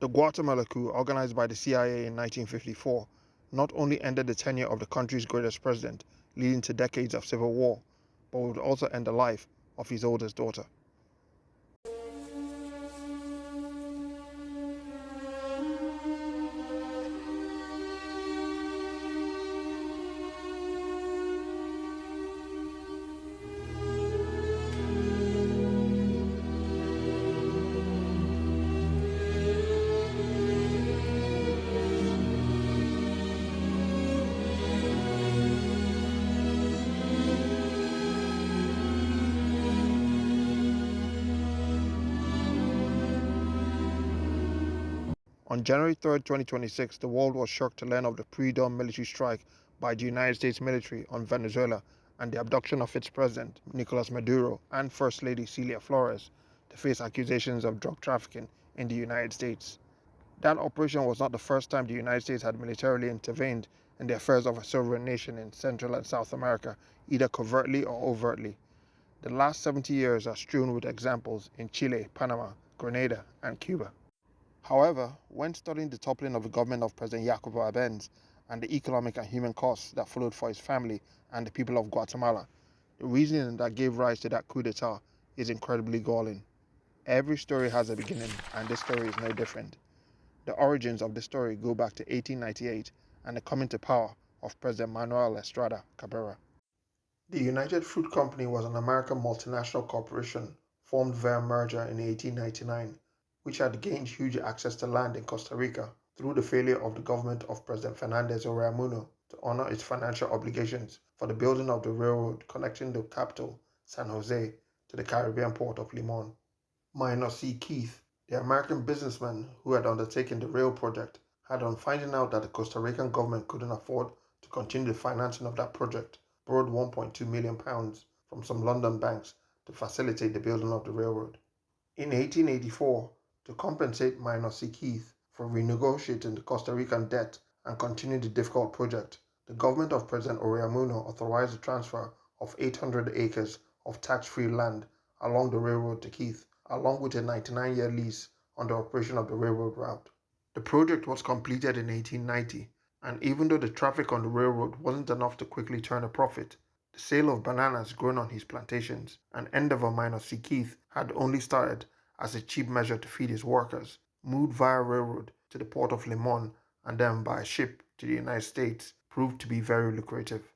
The Guatemala coup, organized by the CIA in 1954, not only ended the tenure of the country's greatest president, leading to decades of civil war, but would also end the life of his oldest daughter. On January 3, 2026, the world was shocked to learn of the pre-dawn military strike by the United States military on Venezuela and the abduction of its president, Nicolas Maduro, and First Lady Celia Flores to face accusations of drug trafficking in the United States. That operation was not the first time the United States had militarily intervened in the affairs of a sovereign nation in Central and South America, either covertly or overtly. The last 70 years are strewn with examples in Chile, Panama, Grenada, and Cuba. However, when studying the toppling of the government of President Jacobo Arbenz and the economic and human costs that followed for his family and the people of Guatemala, the reasoning that gave rise to that coup d'etat is incredibly galling. Every story has a beginning, and this story is no different. The origins of the story go back to 1898 and the coming to power of President Manuel Estrada Cabrera. The United Fruit Company was an American multinational corporation formed via merger in 1899, which had gained huge access to land in Costa Rica through the failure of the government of President Fernandez Oreamuno to honor its financial obligations for the building of the railroad connecting the capital, San Jose, to the Caribbean port of Limon. Minor C. Keith, the American businessman who had undertaken the rail project, had, on finding out that the Costa Rican government couldn't afford to continue the financing of that project, borrowed £1.2 million from some London banks to facilitate the building of the railroad. In 1884, to compensate Minor C. Keith for renegotiating the Costa Rican debt and continue the difficult project, the government of President Oreamuno authorized the transfer of 800 acres of tax-free land along the railroad to Keith, along with a 99-year lease on the operation of the railroad route. The project was completed in 1890, and even though the traffic on the railroad wasn't enough to quickly turn a profit, the sale of bananas grown on his plantations, an endeavor Minor C. Keith had only started as a cheap measure to feed his workers, moved via railroad to the port of Limon and then by ship to the United States, proved to be very lucrative.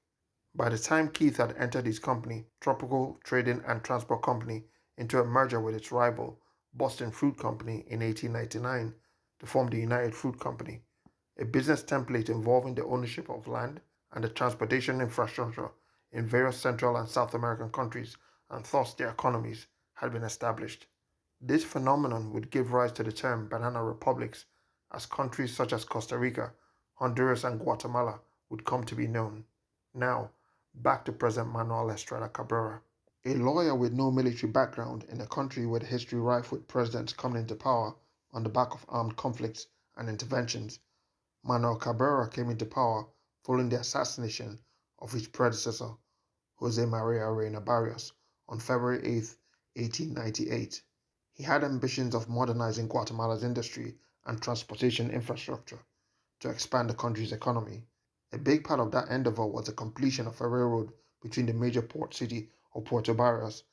By the time Keith had entered his company, Tropical Trading and Transport Company, into a merger with its rival, Boston Fruit Company, in 1899 to form the United Fruit Company, a business template involving the ownership of land and the transportation infrastructure in various Central and South American countries and thus their economies, had been established. This phenomenon would give rise to the term banana republics, as countries such as Costa Rica, Honduras, and Guatemala would come to be known. Now, back to President Manuel Estrada Cabrera. A lawyer with no military background in a country with a history rife with presidents coming into power on the back of armed conflicts and interventions, Manuel Cabrera came into power following the assassination of his predecessor, Jose Maria Reina Barrios, on February 8, 1898. He had ambitions of modernizing Guatemala's industry and transportation infrastructure to expand the country's economy. A big part of that endeavor was the completion of a railroad between the major port city of Puerto Barrios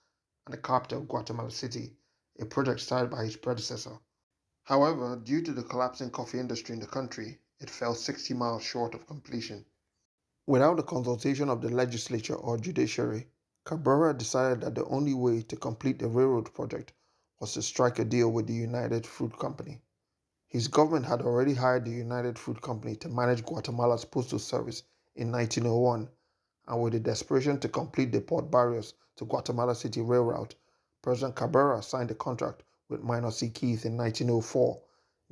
and the capital, Guatemala City, a project started by his predecessor. However, due to the collapsing coffee industry in the country, it fell 60 miles short of completion. Without the consultation of the legislature or judiciary, Cabrera decided that the only way to complete the railroad project was to strike a deal with the United Fruit Company. His government had already hired the United Fruit Company to manage Guatemala's postal service in 1901, and with the desperation to complete the Port Barrios to Guatemala City rail route, President Cabrera signed a contract with Minor C. Keith in 1904,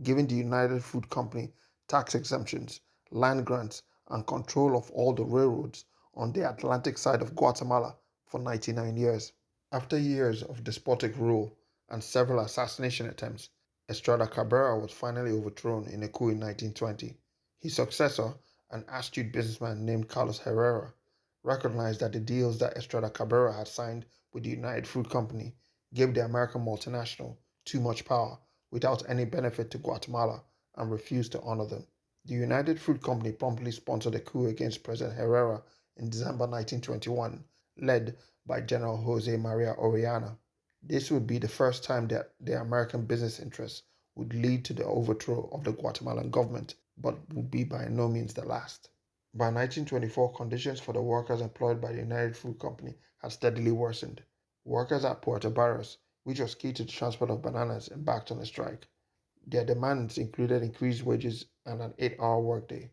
giving the United Fruit Company tax exemptions, land grants, and control of all the railroads on the Atlantic side of Guatemala for 99 years. After years of despotic rule and several assassination attempts, Estrada Cabrera was finally overthrown in a coup in 1920. His successor, an astute businessman named Carlos Herrera, recognized that the deals that Estrada Cabrera had signed with the United Fruit Company gave the American multinational too much power, without any benefit to Guatemala and refused to honor them. The United Fruit Company promptly sponsored a coup against President Herrera in December 1921, led by General Jose Maria Orellana. This would be the first time that their American business interests would lead to the overthrow of the Guatemalan government, but would be by no means the last. By 1924, conditions for the workers employed by the United Fruit Company had steadily worsened. Workers at Puerto Barrios, which was key to the transport of bananas, embarked on a strike. Their demands included increased wages and an 8-hour workday.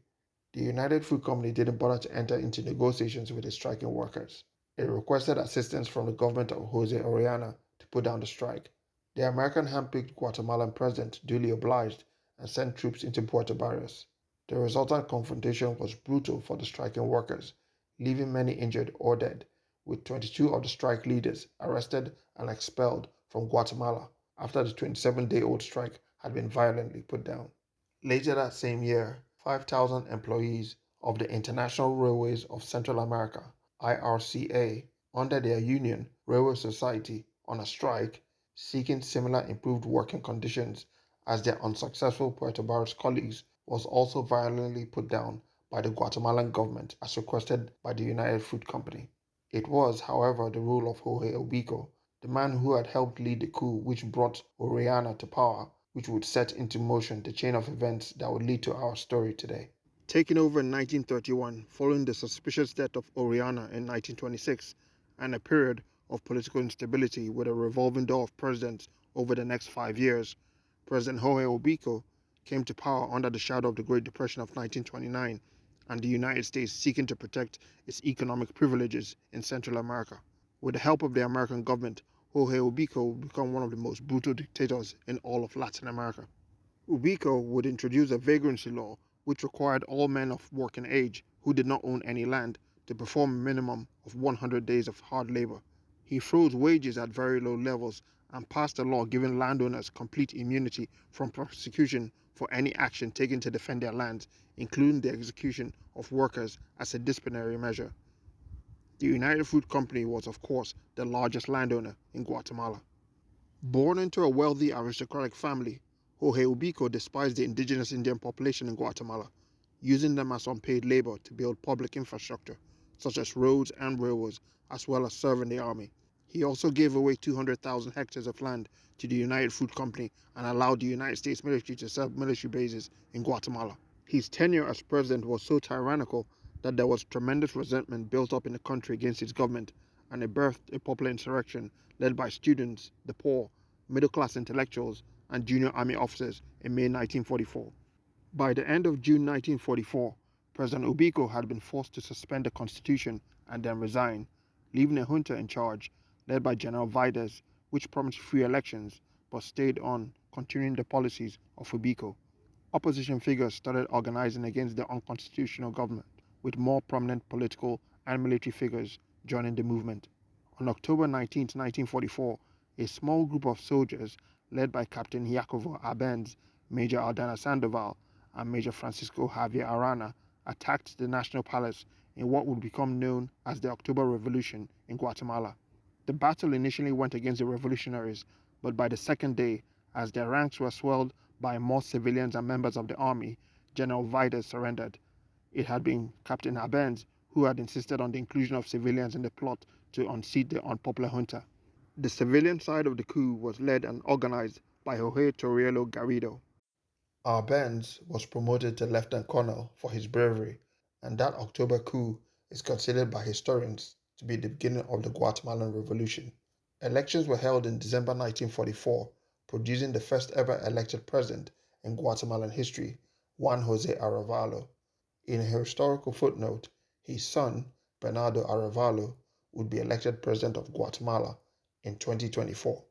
The United Fruit Company didn't bother to enter into negotiations with the striking workers. It requested assistance from the government of Jose Orellana to put down the strike. The American handpicked Guatemalan president duly obliged and sent troops into Puerto Barrios. The resultant confrontation was brutal for the striking workers, leaving many injured or dead, with 22 of the strike leaders arrested and expelled from Guatemala after the 27-day-old strike had been violently put down. Later that same year, 5,000 employees of the International Railways of Central America (IRCA) under their union, Railway Society, on a strike, seeking similar improved working conditions as their unsuccessful Puerto Barrios colleagues, was also violently put down by the Guatemalan government as requested by the United Fruit Company. It was, however, the rule of Jorge Ubico, the man who had helped lead the coup which brought Orellana to power, which would set into motion the chain of events that would lead to our story today. Taking over in 1931, following the suspicious death of Orellana in 1926, and a period of political instability with a revolving door of presidents over the next 5 years, President Jorge Ubico came to power under the shadow of the Great Depression of 1929 and the United States seeking to protect its economic privileges in Central America. With the help of the American government, Jorge Ubico would become one of the most brutal dictators in all of Latin America. Ubico would introduce a vagrancy law which required all men of working age who did not own any land to perform a minimum of 100 days of hard labor. He froze wages at very low levels and passed a law giving landowners complete immunity from prosecution for any action taken to defend their lands, including the execution of workers as a disciplinary measure. The United Fruit Company was, of course, the largest landowner in Guatemala. Born into a wealthy aristocratic family, Jorge Ubico despised the indigenous Indian population in Guatemala, using them as unpaid labor to build public infrastructure, such as roads and railroads, as well as serving the army. He also gave away 200,000 hectares of land to the United Fruit Company and allowed the United States military to set up military bases in Guatemala. His tenure as president was so tyrannical that there was tremendous resentment built up in the country against his government, and it birthed a popular insurrection led by students, the poor, middle-class intellectuals, and junior army officers in May 1944. By the end of June 1944, President Ubico had been forced to suspend the constitution and then resign, leaving a junta in charge led by General Vides, which promised free elections but stayed on, continuing the policies of Ubico. Opposition figures started organizing against the unconstitutional government, with more prominent political and military figures joining the movement. On October 19, 1944, a small group of soldiers led by Captain Jacobo Arbenz, Major Aldana Sandoval, and Major Francisco Javier Arana attacked the National Palace in what would become known as the October Revolution in Guatemala. The battle initially went against the revolutionaries, but by the second day, as their ranks were swelled by more civilians and members of the army, General Vides surrendered. It had been Captain Arbenz who had insisted on the inclusion of civilians in the plot to unseat the unpopular junta. The civilian side of the coup was led and organized by Jorge Torriello Garrido. Arbenz was promoted to lieutenant colonel for his bravery, and that October coup is considered by historians to be the beginning of the Guatemalan Revolution. Elections were held in December 1944, producing the first ever elected president in Guatemalan history, Juan Jose Arevalo. In a historical footnote, his son, Bernardo Arevalo, would be elected president of Guatemala in 2024.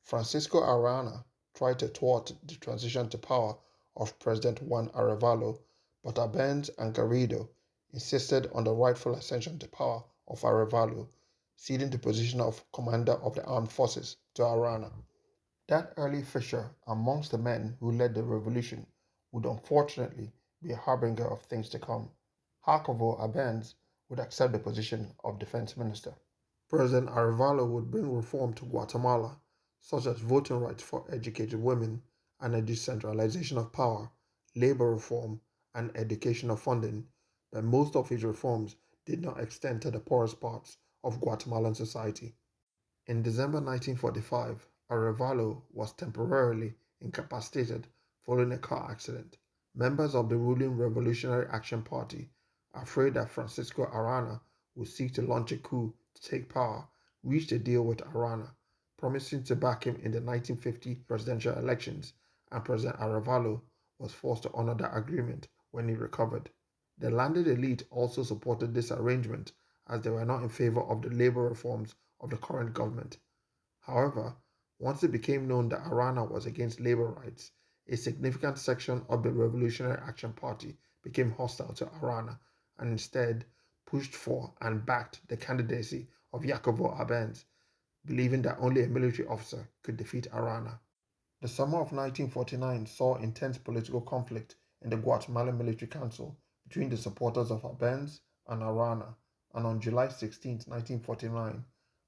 Francisco Arana tried to thwart the transition to power of President Juan Arevalo, but Arbenz and Garrido insisted on the rightful ascension to power of Arevalo, ceding the position of commander of the armed forces to Arana. That early fissure amongst the men who led the revolution would unfortunately be a harbinger of things to come. Jacobo Arbenz would accept the position of defense minister. President Arevalo would bring reform to Guatemala, such as voting rights for educated women and a decentralization of power, labor reform, and educational funding, but most of his reforms did not extend to the poorest parts of Guatemalan society. In December 1945, Arevalo was temporarily incapacitated following a car accident. Members of the ruling Revolutionary Action Party, afraid that Francisco Arana would seek to launch a coup to take power, reached a deal with Arana, promising to back him in the 1950 presidential elections, and President Arevalo was forced to honor that agreement when he recovered. The landed elite also supported this arrangement as they were not in favor of the labor reforms of the current government. However, once it became known that Arana was against labor rights, a significant section of the Revolutionary Action Party became hostile to Arana and instead pushed for and backed the candidacy of Jacobo Arbenz, believing that only a military officer could defeat Arana. The summer of 1949 saw intense political conflict in the Guatemalan Military Council between the supporters of Arbenz and Arana, and on July 16, 1949,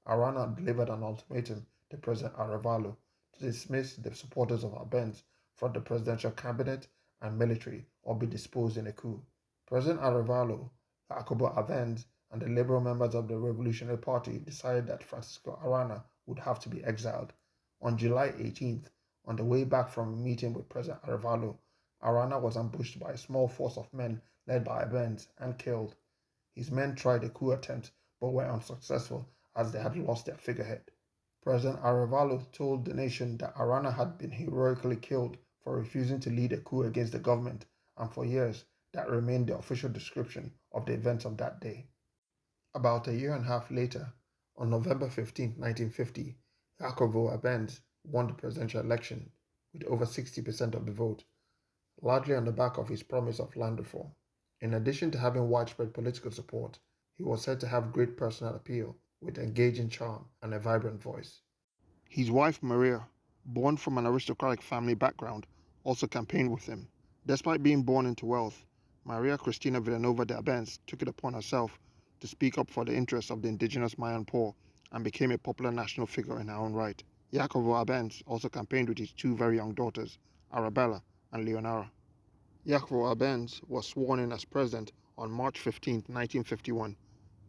Arana delivered an ultimatum to President Arevalo to dismiss the supporters of Arbenz from the presidential cabinet and military or be disposed in a coup. President Arevalo, Jacobo Arbenz, and the liberal members of the Revolutionary Party decided that Francisco Arana would have to be exiled. On July 18th, on the way back from a meeting with President Arevalo, Arana was ambushed by a small force of men led by Arbenz and killed. His men tried a coup attempt but were unsuccessful as they had lost their figurehead. President Arevalo told the nation that Arana had been heroically killed for refusing to lead a coup against the government, and for years that remained the official description of the events of that day. About a year and a half later, on November 15, 1950, Jacobo Arbenz won the presidential election with over 60% of the vote, largely on the back of his promise of land reform. In addition to having widespread political support, he was said to have great personal appeal with engaging charm and a vibrant voice. His wife Maria, born from an aristocratic family background, also campaigned with him. Despite being born into wealth, Maria Cristina Villanova de Arbenz took it upon herself to speak up for the interests of the indigenous Mayan poor and became a popular national figure in her own right. Jacobo Arbenz also campaigned with his two very young daughters, Arabella and Leonora. Jacobo Arbenz was sworn in as president on March 15, 1951,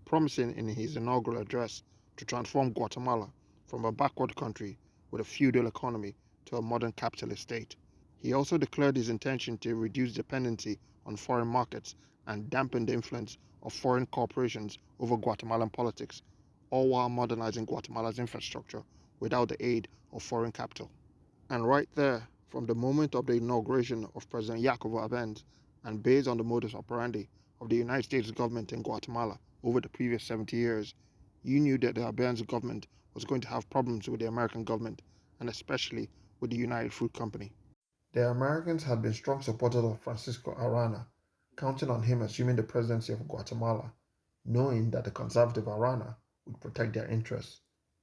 promising in his inaugural address to transform Guatemala from a backward country with a feudal economy to a modern capitalist state. He also declared his intention to reduce dependency on foreign markets and dampen the influence of foreign corporations over Guatemalan politics, all while modernizing Guatemala's infrastructure without the aid of foreign capital. And right there, from the moment of the inauguration of President Jacobo Arbenz, and based on the modus operandi of the United States government in Guatemala over the previous 70 years, you knew that the Arbenz government was going to have problems with the American government, and especially with the United Fruit Company. The Americans had been strong supporters of Francisco Arana, counting on him assuming the presidency of Guatemala, knowing that the conservative Arana would protect their interests.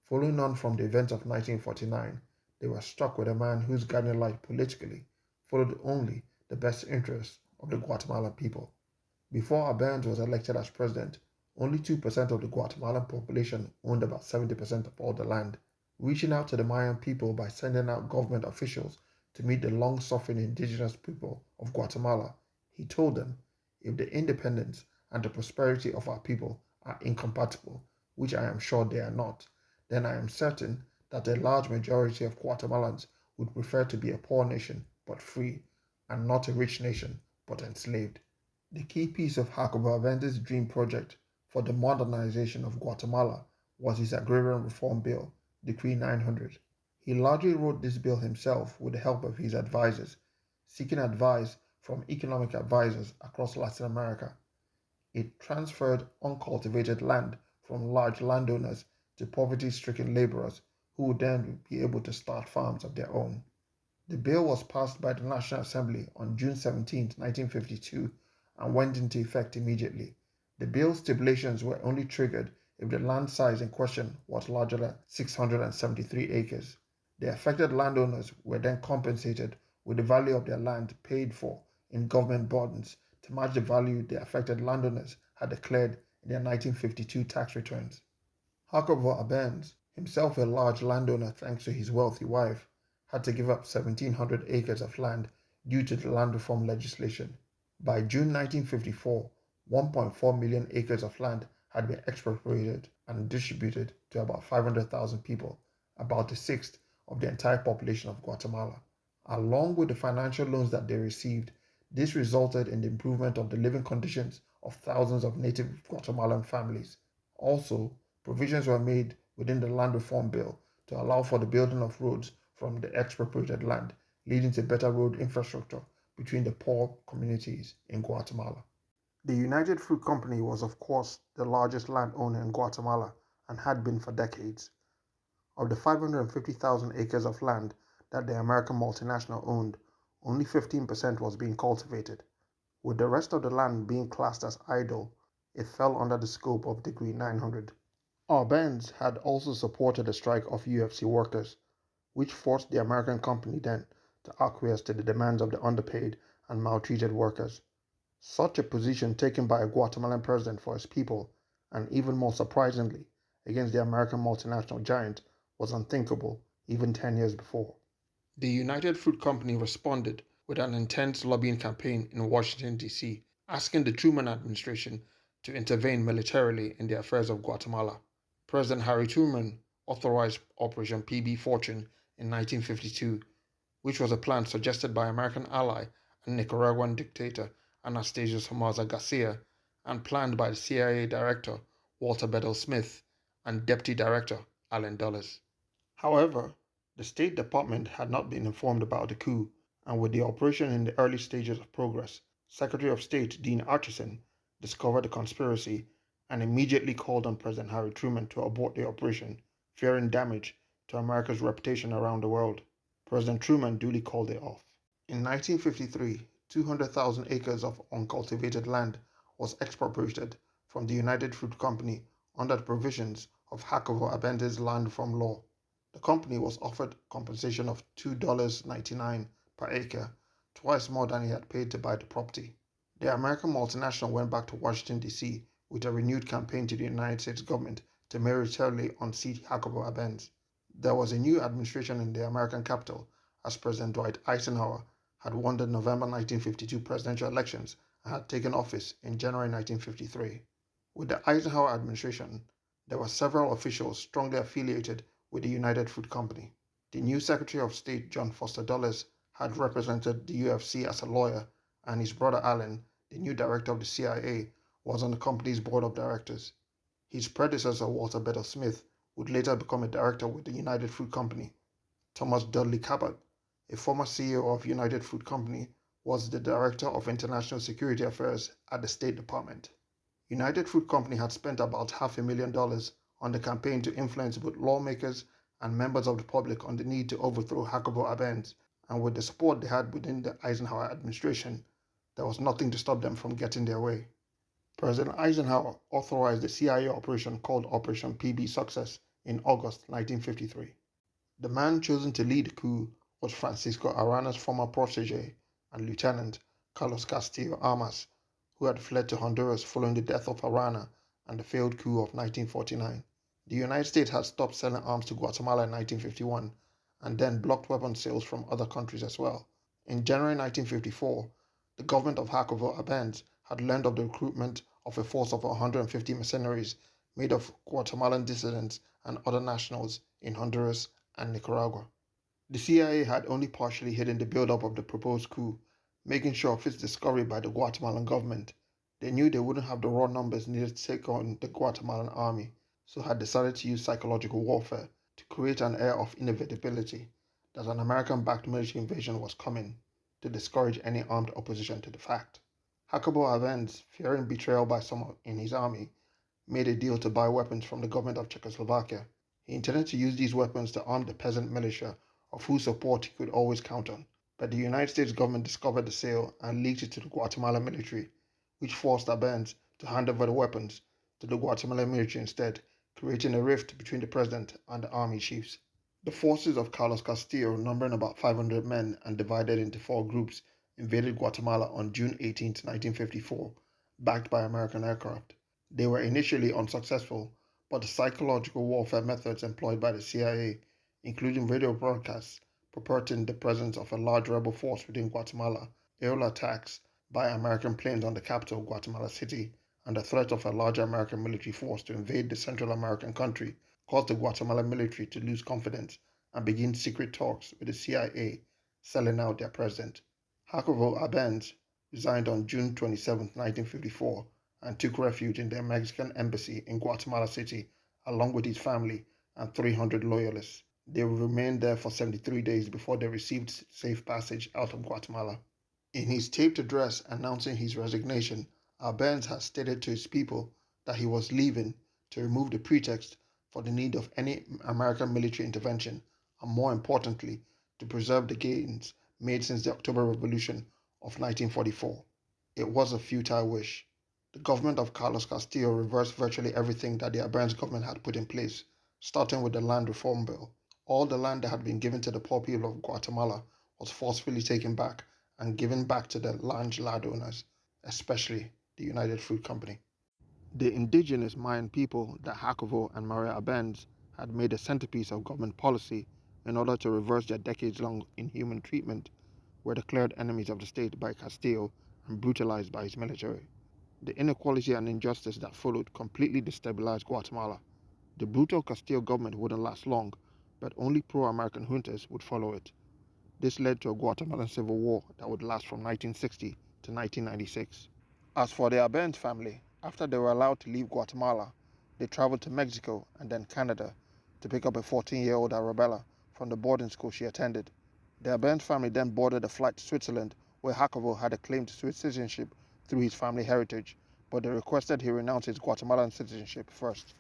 Following on from the events of 1949, they were struck with a man whose guiding light politically followed only the best interests of the Guatemalan people. Before Arbenz was elected as president, only 2% of the Guatemalan population owned about 70% of all the land. Reaching out to the Mayan people by sending out government officials to meet the long-suffering indigenous people of Guatemala, he told them, if the independence and the prosperity of our people are incompatible, which I am sure they are not, then I am certain that a large majority of Guatemalans would prefer to be a poor nation but free, and not a rich nation but enslaved. The key piece of Jacobo Arbenz' dream project for the modernization of Guatemala was his agrarian reform bill, Decree 900. He largely wrote this bill himself with the help of his advisors, seeking advice from economic advisors across Latin America. It transferred uncultivated land from large landowners to poverty-stricken laborers who would then be able to start farms of their own. The bill was passed by the National Assembly on June 17, 1952, and went into effect immediately. The bill's stipulations were only triggered if the land size in question was larger than 673 acres. The affected landowners were then compensated with the value of their land paid for in government bonds to match the value the affected landowners had declared in their 1952 tax returns. Jacobo Arbenz, himself a large landowner thanks to his wealthy wife, had to give up 1,700 acres of land due to the land reform legislation. By June 1954, 1.4 million acres of land had been expropriated and distributed to about 500,000 people, about a sixth of the entire population of Guatemala. Along with the financial loans that they received, this resulted in the improvement of the living conditions of thousands of native Guatemalan families. Also, provisions were made within the land reform bill to allow for the building of roads from the expropriated land, leading to better road infrastructure between the poor communities in Guatemala. The United Fruit Company was, of course, the largest landowner in Guatemala and had been for decades. Of the 550,000 acres of land that the American multinational owned, only 15% was being cultivated. With the rest of the land being classed as idle, it fell under the scope of Decree 900. Arbenz had also supported the strike of UFC workers, which forced the American company then to acquiesce to the demands of the underpaid and maltreated workers. Such a position taken by a Guatemalan president for his people, and even more surprisingly, against the American multinational giant, was unthinkable even 10 years before. The United Fruit Company responded with an intense lobbying campaign in Washington, D.C., asking the Truman administration to intervene militarily in the affairs of Guatemala. President Harry Truman authorized Operation PB in 1952, which was a plan suggested by American ally and Nicaraguan dictator Anastasio Somoza Garcia and planned by the CIA Director Walter Bedell Smith and Deputy Director Allen Dulles. However, the State Department had not been informed about the coup, and with the operation in the early stages of progress, Secretary of State Dean Acheson discovered the conspiracy and immediately called on President Harry Truman to abort the operation, fearing damage to America's reputation around the world. President Truman duly called it off. In 1953, 200,000 acres of uncultivated land was expropriated from the United Fruit Company under the provisions of Jacobo Arbenz's land reform law. The company was offered compensation of $2.99 per acre, twice more than he had paid to buy the property. The American multinational went back to Washington, D.C. with a renewed campaign to the United States government to militarily unseat Jacobo Arbenz. There was a new administration in the American capital as President Dwight Eisenhower had won the November 1952 presidential elections and had taken office in January 1953. With the Eisenhower administration, there were several officials strongly affiliated with the United Fruit Company. The new Secretary of State, John Foster Dulles, had represented the UFC as a lawyer, and his brother Allen, the new director of the CIA, was on the company's board of directors. His predecessor, Walter Bedell Smith, would later become a director with the United Fruit Company. Thomas Dudley Cabot, a former CEO of United Fruit Company, was the Director of International Security Affairs at the State Department. United Fruit Company had spent about $500,000 on the campaign to influence both lawmakers and members of the public on the need to overthrow Jacobo Arbenz, and with the support they had within the Eisenhower administration, there was nothing to stop them from getting their way. President Eisenhower authorized the CIA operation called Operation PBSuccess in August 1953. The man chosen to lead the coup was Francisco Arana's former protege and Lieutenant Carlos Castillo Armas, who had fled to Honduras following the death of Arana and the failed coup of 1949. The United States had stopped selling arms to Guatemala in 1951 and then blocked weapons sales from other countries as well. In January 1954, the government of Jacobo Arbenz had learned of the recruitment of a force of 150 mercenaries made of Guatemalan dissidents and other nationals in Honduras and Nicaragua. The CIA had only partially hidden the build-up of the proposed coup, making sure of its discovery by the Guatemalan government. They knew they wouldn't have the raw numbers needed to take on the Guatemalan army, so had decided to use psychological warfare to create an air of inevitability that an American-backed military invasion was coming, to discourage any armed opposition to the fact. Jacobo Arbenz, fearing betrayal by some in his army, made a deal to buy weapons from the government of Czechoslovakia. He intended to use these weapons to arm the peasant militia, of whose support he could always count on. But the United States government discovered the sale and leaked it to the Guatemalan military, which forced Arbenz to hand over the weapons to the Guatemalan military instead, creating a rift between the president and the army chiefs. The forces of Carlos Castillo, numbering about 500 men and divided into 4 groups, invaded Guatemala on June 18, 1954, backed by American aircraft. They were initially unsuccessful, but the psychological warfare methods employed by the CIA, including radio broadcasts, purporting the presence of a large rebel force within Guatemala, aerial attacks by American planes on the capital, Guatemala City, and the threat of a larger American military force to invade the Central American country caused the Guatemalan military to lose confidence and begin secret talks with the CIA, selling out their president. Jacobo Arbenz resigned on June 27, 1954, and took refuge in the Mexican embassy in Guatemala City along with his family and 300 loyalists. They remained there for 73 days before they received safe passage out of Guatemala. In his taped address announcing his resignation, Arbenz had stated to his people that he was leaving to remove the pretext for the need of any American military intervention, and more importantly, to preserve the gains made since the October Revolution of 1944. It was a futile wish. The government of Carlos Castillo reversed virtually everything that the Arbenz government had put in place, starting with the Land Reform Bill. All the land that had been given to the poor people of Guatemala was forcefully taken back and given back to the landowners, especially the United Fruit Company. The indigenous Mayan people that Jacobo and Maria Arbenz had made a centerpiece of government policy in order to reverse their decades-long inhuman treatment were declared enemies of the state by Castillo and brutalized by his military. The inequality and injustice that followed completely destabilized Guatemala. The brutal Castillo government wouldn't last long, but only pro-American juntas would follow it. This led to a Guatemalan civil war that would last from 1960 to 1996. As for the Arbenz family, after they were allowed to leave Guatemala, they traveled to Mexico and then Canada to pick up a 14-year-old Arabella from the boarding school she attended. The Arbenz family then boarded a flight to Switzerland, where Jacobo had a claim to Swiss citizenship through his family heritage, but they requested he renounce his Guatemalan citizenship first.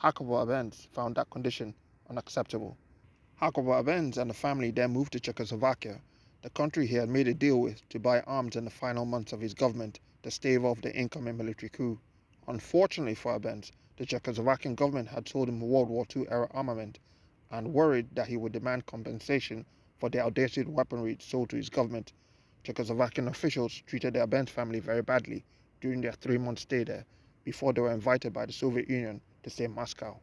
Jacobo Arbenz found that condition unacceptable. Jacobo Arbenz and the family then moved to Czechoslovakia, the country he had made a deal with to buy arms in the final months of his government to stave off the incoming military coup. Unfortunately for Arbenz, the Czechoslovakian government had sold him World War II-era armament, and worried that he would demand compensation for the outdated weaponry sold to his government. Czechoslovakian officials treated the Arbenz family very badly during their 3-month stay there, before they were invited by the Soviet Union to stay in Moscow.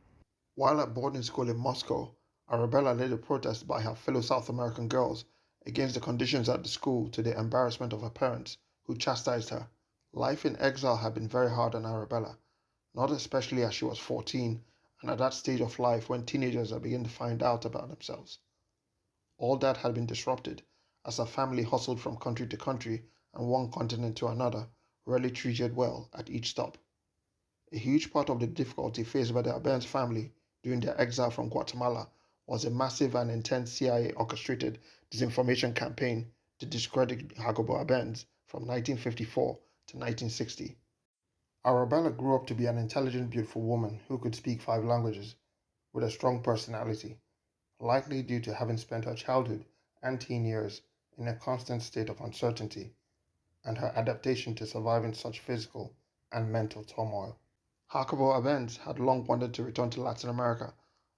While at boarding school in Moscow, Arabella led a protest by her fellow South American girls against the conditions at the school, to the embarrassment of her parents, who chastised her. Life in exile had been very hard on Arabella, not especially as she was 14 and at that stage of life when teenagers are beginning to find out about themselves. All that had been disrupted as her family hustled from country to country and one continent to another, rarely treated well at each stop. A huge part of the difficulty faced by the Arbenz family during their exile from Guatemala was a massive and intense CIA-orchestrated disinformation campaign to discredit Jacobo Arbenz from 1954 to 1960. Arabella grew up to be an intelligent, beautiful woman who could speak 5 languages, with a strong personality, likely due to having spent her childhood and teen years in a constant state of uncertainty and her adaptation to surviving such physical and mental turmoil. Jacobo Arbenz had long wanted to return to Latin America,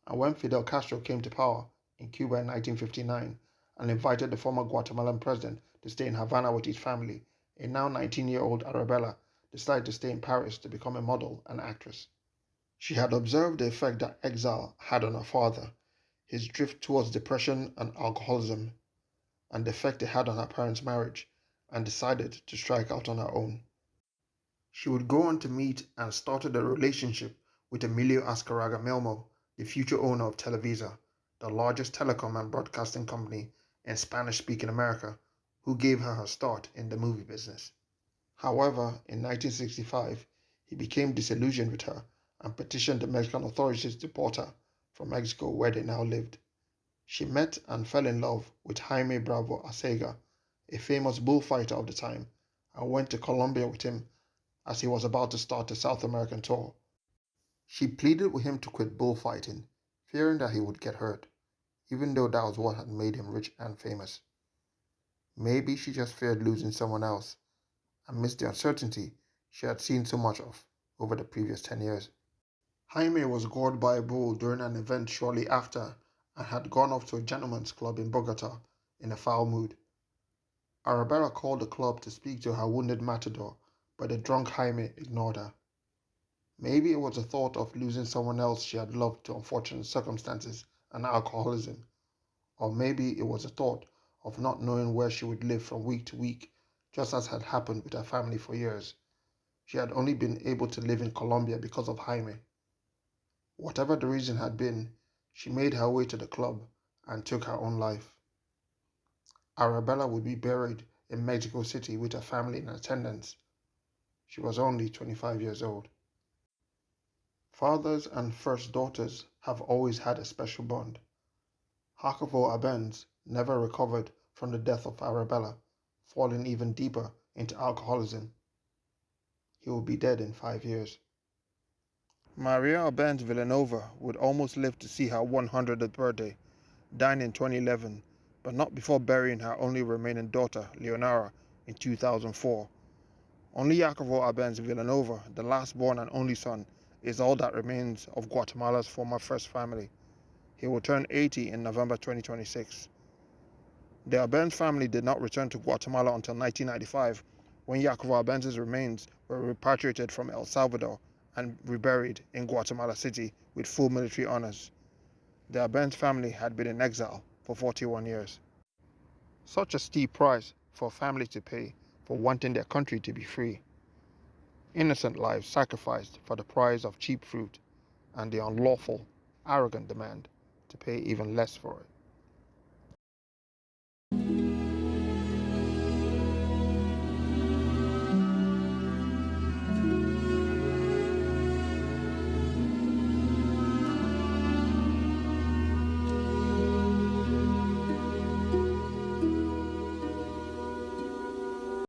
and when Fidel Castro came to power in Cuba in 1959 and invited the former Guatemalan president to stay in Havana with his family, a now 19-year-old Arabella decided to stay in Paris to become a model and actress. She had observed the effect that exile had on her father, his drift towards depression and alcoholism, and the effect it had on her parents' marriage, and decided to strike out on her own. She would go on to meet and started a relationship with Emilio Azcárraga Melmo, the future owner of Televisa, the largest telecom and broadcasting company in Spanish-speaking America, who gave her start in the movie business. However, in 1965, he became disillusioned with her and petitioned the Mexican authorities to deport her from Mexico, where they now lived. She met and fell in love with Jaime Bravo Arcega, a famous bullfighter of the time, and went to Colombia with him as he was about to start a South American tour. She pleaded with him to quit bullfighting, fearing that he would get hurt, even though that was what had made him rich and famous. Maybe she just feared losing someone else and missed the uncertainty she had seen so much of over the previous 10 years. Jaime was gored by a bull during an event shortly after and had gone off to a gentleman's club in Bogota in a foul mood. Arabella called the club to speak to her wounded matador, but the drunk Jaime ignored her. Maybe it was the thought of losing someone else she had loved to unfortunate circumstances and alcoholism, Or maybe it was a thought of not knowing where she would live from week to week, just as had happened with her family for years. She had only been able to live in Colombia because of Jaime. Whatever the reason had been, she made her way to the club and took her own life. Arabella would be buried in Mexico City with her family in attendance. She was only 25 years old. Fathers and first daughters have always had a special bond. Jacobo Arbenz never recovered from the death of Arabella, falling even deeper into alcoholism. He will be dead in 5 years. Maria Arbenz Villanova would almost live to see her 100th birthday, dying in 2011, but not before burying her only remaining daughter, Leonora, in 2004. Only Jacobo Arbenz Villanova, the last born and only son, is all that remains of Guatemala's former first family. He will turn 80 in November 2026. The Arbenz family did not return to Guatemala until 1995, when Jacobo Arbenz's remains were repatriated from El Salvador and reburied in Guatemala City with full military honors. The Arbenz family had been in exile for 41 years. Such a steep price for a family to pay for wanting their country to be free. Innocent lives sacrificed for the price of cheap fruit and the unlawful, arrogant demand to pay even less for it.